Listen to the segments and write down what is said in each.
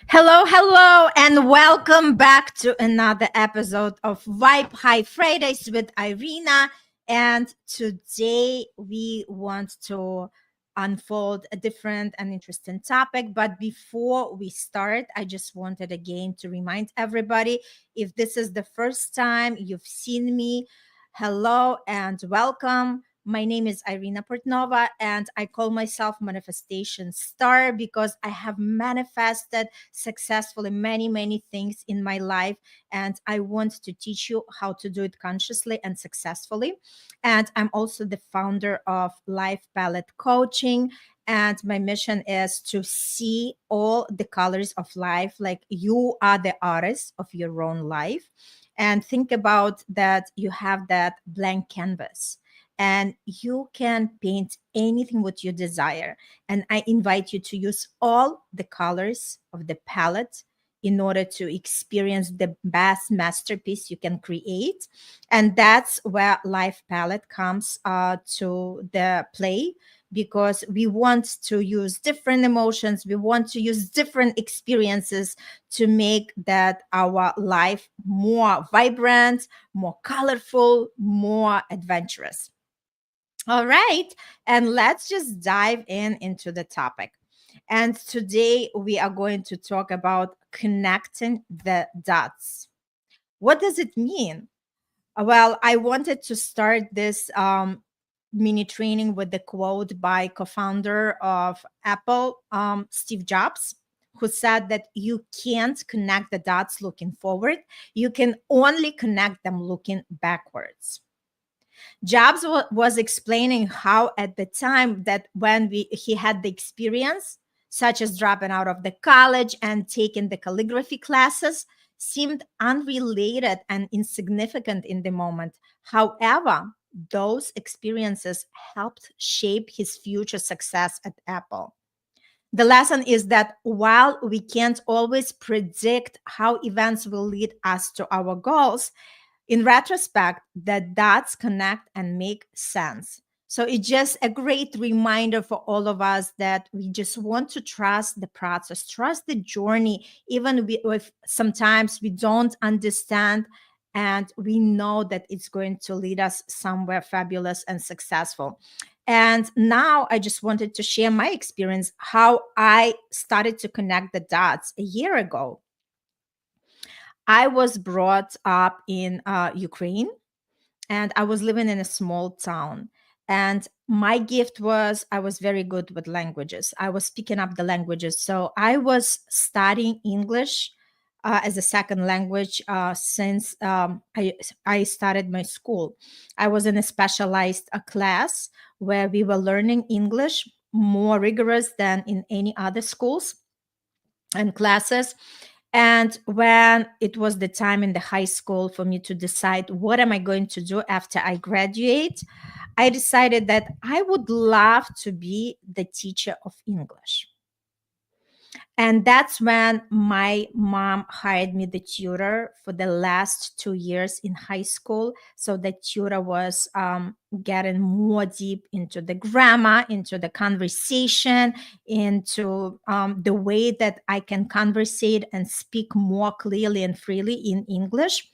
Hello, hello, and welcome back to another episode of Vibe High Fridays with Irina. And today we want to unfold a different and interesting topic. But before we start, I just wanted again to remind everybody, if this is the first time you've seen me, hello and welcome. My name is Irina Portnova, and I call myself Manifestation Star because I have manifested successfully many things in my life, and I want to teach you how to do it consciously and successfully. And I'm also the founder of Life Palette Coaching, and my mission is to see all the colors of life, like you are the artist of your own life. And think about that you have that blank canvas and you can paint anything what you desire. And I invite you to use all the colors of the palette in order to experience the best masterpiece you can create. And that's where Life Palette comes to the play, because we want to use different emotions, we want to use different experiences to make that our life more vibrant, more colorful, more adventurous. All right, and let's just dive in into the topic. And today we are going to talk about connecting the dots. What does it mean? Well, I wanted to start this mini training with the quote by co-founder of Apple, Steve Jobs, who said that you can't connect the dots looking forward. You can only connect them looking backwards. Jobs was explaining how at the time that when he had the experience, such as dropping out of the college and taking the calligraphy classes, seemed unrelated and insignificant in the moment. However, those experiences helped shape his future success at Apple. The lesson is that while we can't always predict how events will lead us to our goals, in retrospect, the dots connect and make sense. So it's just a great reminder for all of us that we just want to trust the process, trust the journey, even if sometimes we don't understand, and we know that it's going to lead us somewhere fabulous and successful. And now I just wanted to share my experience, how I started to connect the dots a year ago. I was brought up in Ukraine, and I was living in a small town. And my gift was I was very good with languages. I was picking up the languages. So I was studying English as a second language since I started my school. I was in a specialized class where we were learning English more rigorous than in any other schools and classes. And when it was the time in the high school for me to decide what am I going to do after I graduate, I decided that I would love to be the teacher of English. And that's when my mom hired me the tutor for the last 2 years in high school. So the tutor was getting more deep into the grammar, into the conversation, into the way that I can conversate and speak more clearly and freely in English.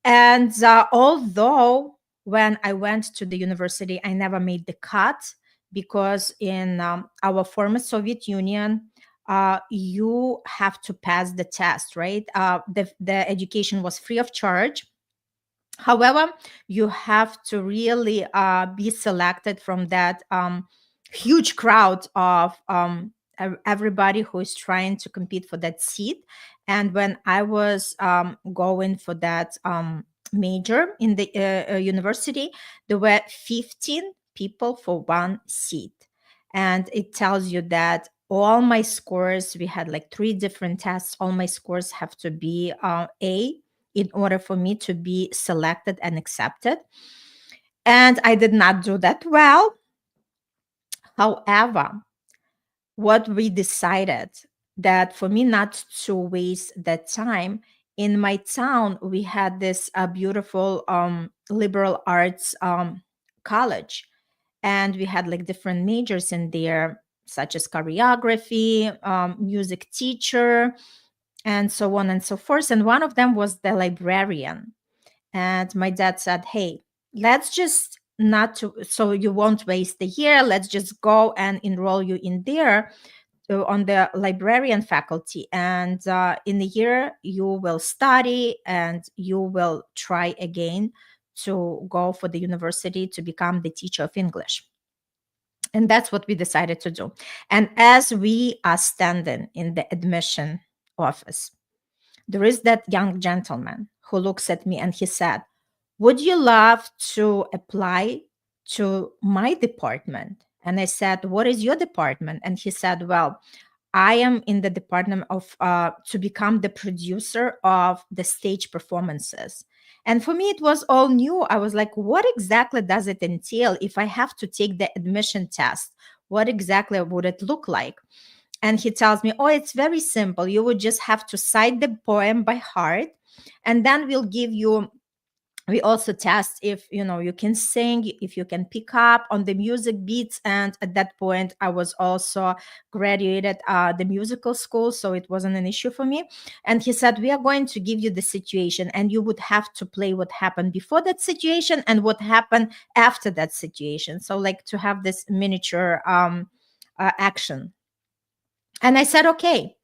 And although when I went to the university, I never made the cut, because in our former Soviet Union, you have to pass the test, right? The education was free of charge. However, you have to really be selected from that huge crowd of everybody who is trying to compete for that seat. And when I was going for that major in the university, there were 15 people for one seat. And it tells you that all my scores, we had like three different tests, all my scores have to be A in order for me to be selected and accepted. And I did not do that well. However, what we decided that for me not to waste that time, in my town we had this beautiful liberal arts college, and we had like different majors in there. such as choreography, music teacher, and so on and so forth. And one of them was the librarian. And my dad said, hey, let's just not to, so you won't waste the year. Let's just go and enroll you in there on the librarian faculty. And in the year, you will study and you will try again to go for the university to become the teacher of English. And that's what we decided to do. And as we are standing in the admission office, there is that young gentleman who looks at me and he said, would you love to apply to my department? And I said, what is your department? And he said, well, I am in the department of to become the producer of the stage performances. And for me, it was all new. I was like, what exactly does it entail if I have to take the admission test? What exactly would it look like? And he tells me, oh, it's very simple. You would just have to cite the poem by heart, and then we'll give you, we also test if you can sing, if you can pick up on the music beats. And at that point I was also graduated the musical school, so it wasn't an issue for me. And he said, we are going to give you the situation, and you would have to play what happened before that situation and what happened after that situation, so like to have this miniature action. And I said, okay.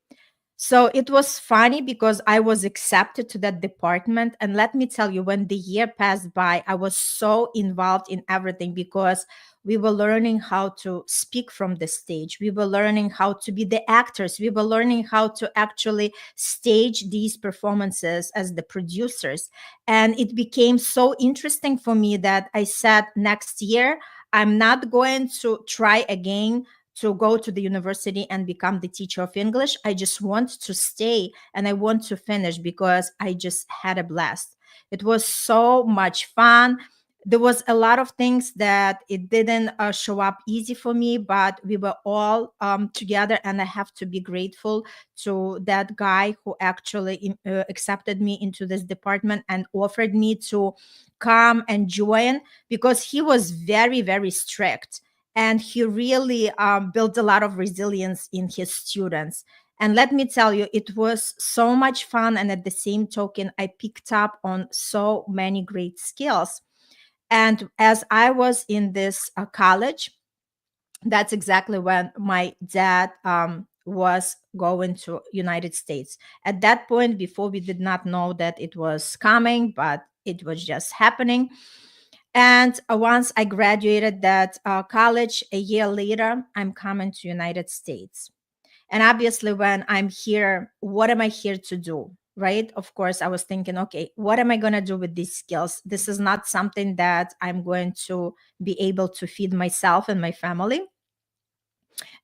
So it was funny because I was accepted to that department. And let me tell you, when the year passed by, I was so involved in everything because we were learning how to speak from the stage. We were learning how to be the actors. We were learning how to actually stage these performances as the producers. And it became so interesting for me that I said, next year, I'm not going to try again to go to the university and become the teacher of English. I just want to stay and I want to finish because I just had a blast. It was so much fun. There was a lot of things that it didn't show up easy for me, but we were all together, and I have to be grateful to that guy who actually accepted me into this department and offered me to come and join, because he was very, very strict, and he really built a lot of resilience in his students. And let me tell you, it was so much fun. And at the same token, I picked up on so many great skills. And as I was in this college, that's exactly when my dad was going to United States. At that point, before, we did not know that it was coming, but it was just happening. And once I graduated that college, a year later, I'm coming to United States. And obviously, when I'm here, what am I here to do? Right? Of course, I was thinking, okay, what am I going to do with these skills? This is not something that I'm going to be able to feed myself and my family.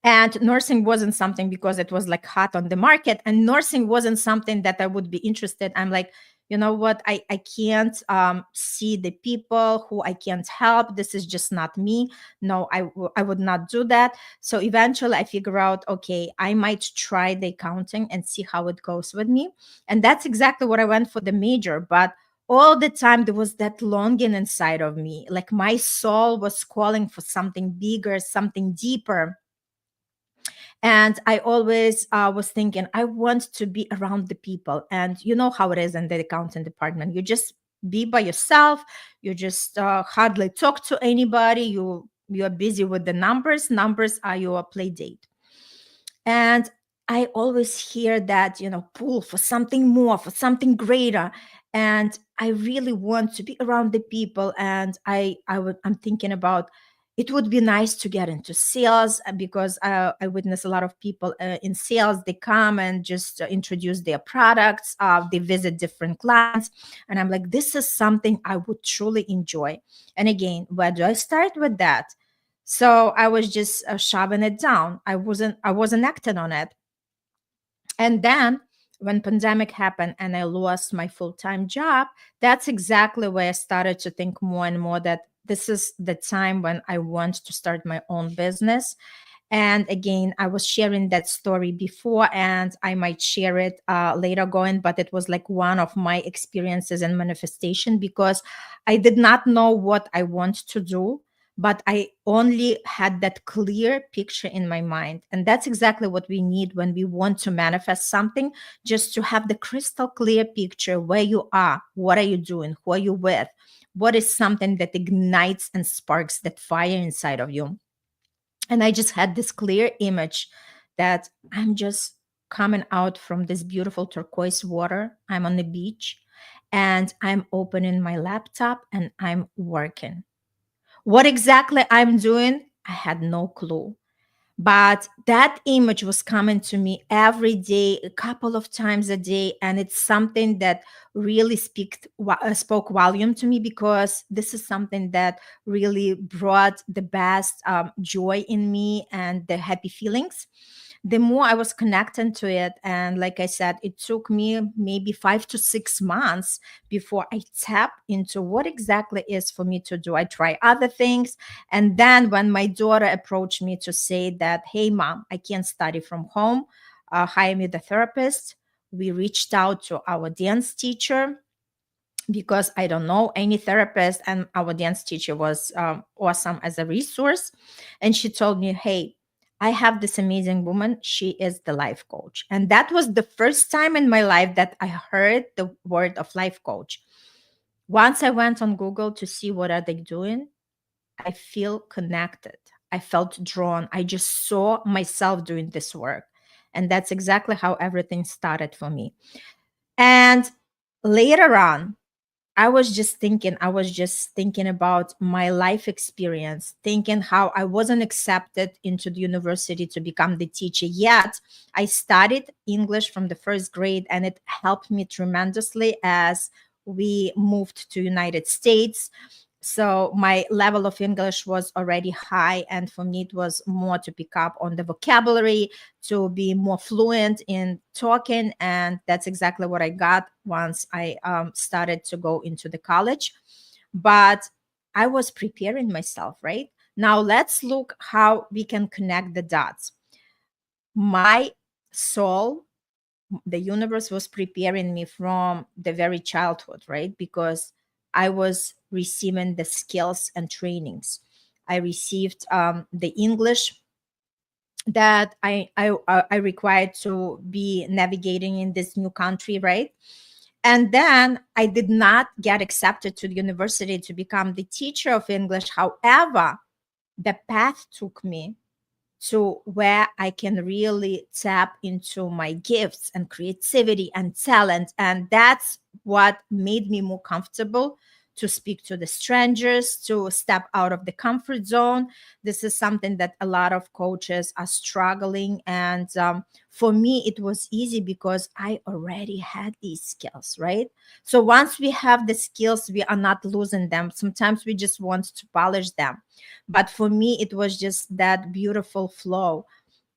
And nursing wasn't something, because it was like hot on the market, and nursing wasn't something that I would be interested. I'm like, you know what, I can't see the people who I can't help. This is just not me. No, I would not do that. So eventually I figure out, okay, I might try the accounting and see how it goes with me. And that's exactly what I went for the major. But all the time there was that longing inside of me, like my soul was calling for something bigger, something deeper. And I always was thinking, I want to be around the people. And you know how it is in the accounting department. You just be by yourself. You just hardly talk to anybody. You're busy with the numbers. Numbers are your play date. And I always hear that, pull for something more, for something greater. And I really want to be around the people. And I'm thinking about, it would be nice to get into sales, because I witness a lot of people in sales. They come and just introduce their products. They visit different clients. And I'm like, this is something I would truly enjoy. And again, where do I start with that? So I was just shoving it down. I wasn't acting on it. And then when pandemic happened and I lost my full-time job, that's exactly where I started to think more and more that this is the time when I want to start my own business. And again, I was sharing that story before, and I might share it later going, but it was like one of my experiences and manifestation, because I did not know what I want to do. but I only had that clear picture in my mind. And that's exactly what we need when we want to manifest something, just to have the crystal clear picture where you are, what are you doing, who are you with, what is something that ignites and sparks that fire inside of you. And I just had this clear image that I'm just coming out from this beautiful turquoise water. I'm on the beach and I'm opening my laptop and I'm working. What exactly I'm doing, I had no clue. But that image was coming to me every day, a couple of times a day. And it's something that really spoke volume to me, because this is something that really brought the best joy in me and the happy feelings. The more I was connected to it, and like I said, it took me maybe 5 to 6 months before I tap into what exactly is for me to do. I try other things. And then when my daughter approached me to say that, hey, mom, I can't study from home, hire me the therapist, we reached out to our dance teacher, because I don't know any therapist, and our dance teacher was awesome as a resource. And she told me, hey, I have this amazing woman. She is the life coach. And that was the first time in my life that I heard the word of life coach. Once I went on Google to see what are they doing, I feel connected. I felt drawn. I just saw myself doing this work. And that's exactly how everything started for me. And later on, I was just thinking about my life experience, thinking how I wasn't accepted into the university to become the teacher yet. I studied English from the first grade, and it helped me tremendously as we moved to United States. So my level of English was already high, and for me it was more to pick up on the vocabulary, to be more fluent in talking. And that's exactly what I got once I started to go into the college. But I was preparing myself, right? Now let's look how we can connect the dots. My soul, the universe was preparing me from the very childhood, right? Because I was receiving the skills and trainings. I received the English that I required to be navigating in this new country, right? And then I did not get accepted to the university to become the teacher of English. However, the path took me to where I can really tap into my gifts and creativity and talent. And that's what made me more comfortable to speak to the strangers, to step out of the comfort zone. This is something that a lot of coaches are struggling. And for me, it was easy because I already had these skills, right? So once we have the skills, we are not losing them. Sometimes we just want to polish them. But for me, it was just that beautiful flow.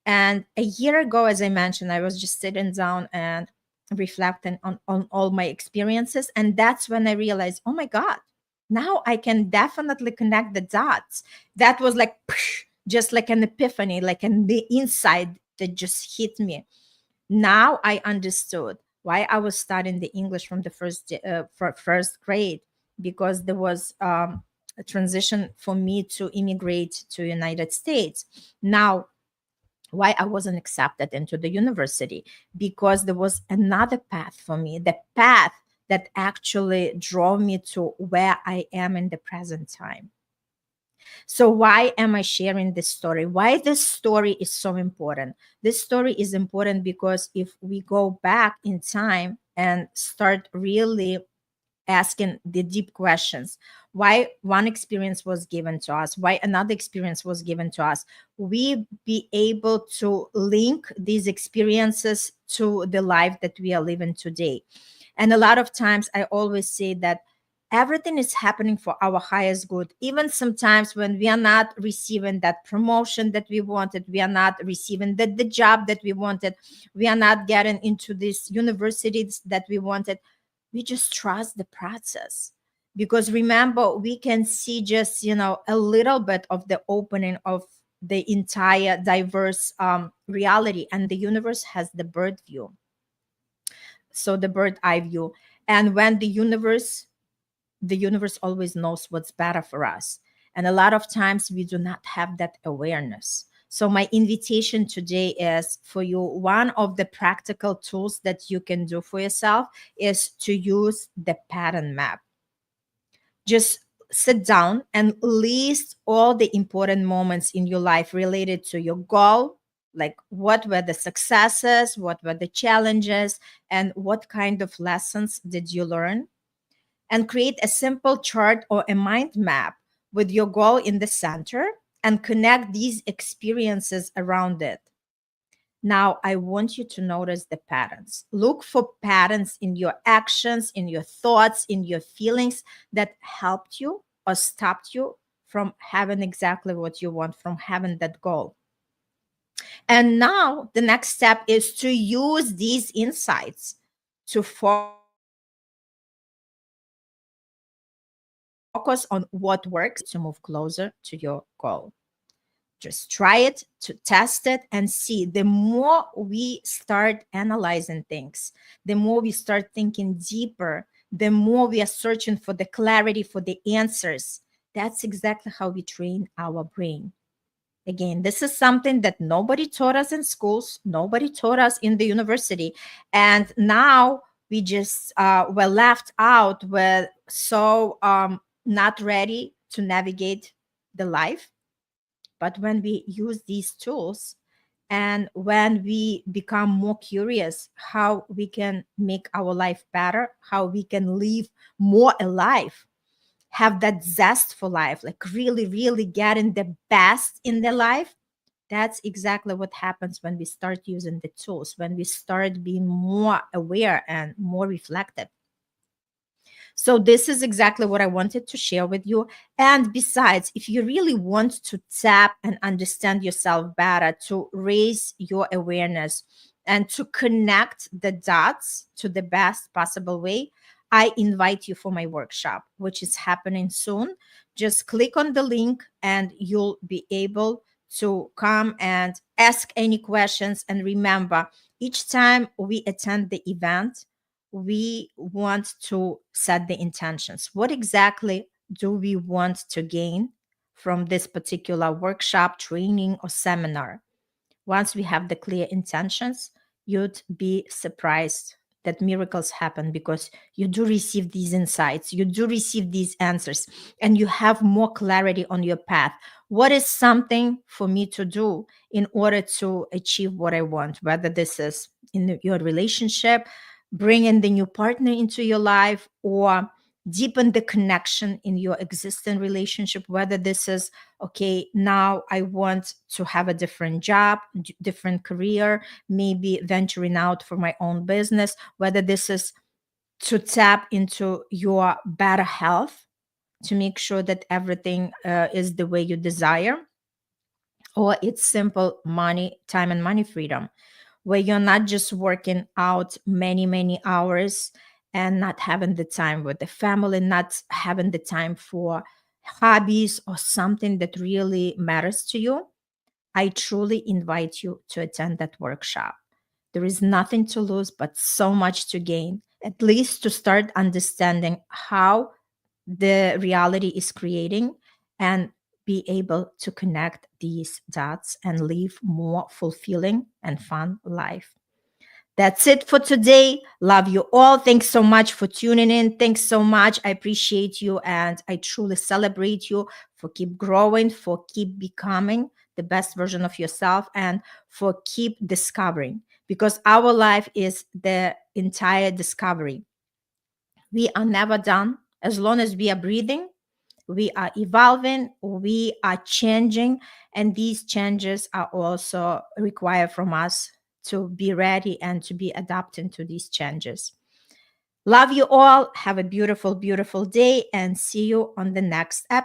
And a year ago, as I mentioned, I was just sitting down and reflecting on all my experiences. And that's when I realized, oh my God, now I can definitely connect the dots. That was like, just like an epiphany, like in the inside that just hit me. Now I understood why I was studying the English from the first grade, because there was a transition for me to immigrate to United States. Now, why I wasn't accepted into the university, because there was another path for me, the path that actually drove me to where I am in the present time. So why am I sharing this story? Why this story is so important? This story is important because if we go back in time and start really asking the deep questions, why one experience was given to us, why another experience was given to us, we be able to link these experiences to the life that we are living today. And a lot of times I always say that everything is happening for our highest good. Even sometimes when we are not receiving that promotion that we wanted, we are not receiving the job that we wanted, we are not getting into these universities that we wanted, we just trust the process. Because remember, we can see just, a little bit of the opening of the entire diverse reality, and the universe has the bird view. So the bird eye view. And when the universe always knows what's better for us. And a lot of times we do not have that awareness. So, my invitation today is for you, one of the practical tools that you can do for yourself is to use the pattern map. Just sit down and list all the important moments in your life related to your goal, like what were the successes, what were the challenges, and what kind of lessons did you learn, and create a simple chart or a mind map with your goal in the center and connect these experiences around it. Now, I want you to notice the patterns. Look for patterns in your actions, in your thoughts, in your feelings that helped you or stopped you from having exactly what you want, from having that goal. And now, the next step is to use these insights to focus on what works and what doesn't, to move closer to your goal. Just try it, to test it, and see. The more we start analyzing things, the more we start thinking deeper, the more we are searching for the clarity, for the answers. That's exactly how we train our brain. Again, this is something that nobody taught us in schools, nobody taught us in the university. And now we just were left out, we're so not ready to navigate the life. But when we use these tools and when we become more curious how we can make our life better, how we can live more alive, have that zest for life, like really, really getting the best in the life, that's exactly what happens when we start using the tools, when we start being more aware and more reflective. So, this is exactly what I wanted to share with you. And besides, if you really want to tap and understand yourself better, to raise your awareness and to connect the dots to the best possible way, I invite you for my workshop, which is happening soon. Just click on the link and you'll be able to come and ask any questions. And remember, each time we attend the event, we want to set the intentions. What exactly do we want to gain from this particular workshop, training, or seminar? Once we have the clear intentions, you'd be surprised that miracles happen, because you do receive these insights, you do receive these answers, and you have more clarity on your path. What is something for me to do in order to achieve what I want? Whether this is in your relationship, bringing the new partner into your life, or deepen the connection in your existing relationship, whether this is, okay, now I want to have a different job, different career, maybe venturing out for my own business, whether this is to tap into your better health, to make sure that everything is the way you desire, or it's simple money, time and money freedom, where you're not just working out many, many hours and not having the time with the family, not having the time for hobbies or something that really matters to you. I truly invite you to attend that workshop. There is nothing to lose, but so much to gain, at least to start understanding how the reality is creating, and be able to connect these dots and live more fulfilling and fun life. That's it for today. Love you all. Thanks so much for tuning in. Thanks so much. I appreciate you and I truly celebrate you for keep growing, for keep becoming the best version of yourself, and for keep discovering, because our life is the entire discovery. We are never done. As long as we are breathing, we are evolving, we are changing, and these changes are also required from us to be ready and to be adapting to these changes. Love you all. Have a beautiful, beautiful day, and see you on the next episode.